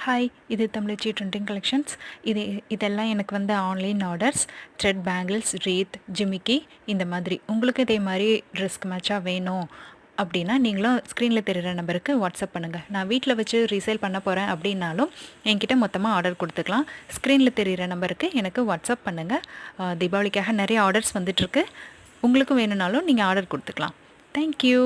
Hi, இது தமிழச்சி trending collections. இதெல்லாம் எனக்கு வந்து online orders. Thread bangles, wreath, ஜிமிக்கி இந்த மாதிரி. உங்களுக்கு இதே மாதிரி ட்ரெஸ்க்கு மேட்சாக வேணும் அப்படின்னா நீங்களும் ஸ்க்ரீனில் தெரிகிற நம்பருக்கு வாட்ஸ்அப் பண்ணுங்கள். நான் வீட்டில் வச்சு ரீசேல் பண்ண போகிறேன் அப்படின்னாலும் என்கிட்ட மொத்தமாக ஆர்டர் கொடுத்துக்கலாம். ஸ்க்ரீனில் தெரிகிற நம்பருக்கு எனக்கு வாட்ஸ்அப் பண்ணுங்கள். தீபாவளிக்காக நிறைய ஆர்டர்ஸ் வந்துட்டுருக்கு. உங்களுக்கும் வேணும்னாலும் நீங்கள் ஆர்டர் கொடுத்துக்கலாம். தேங்க்யூ.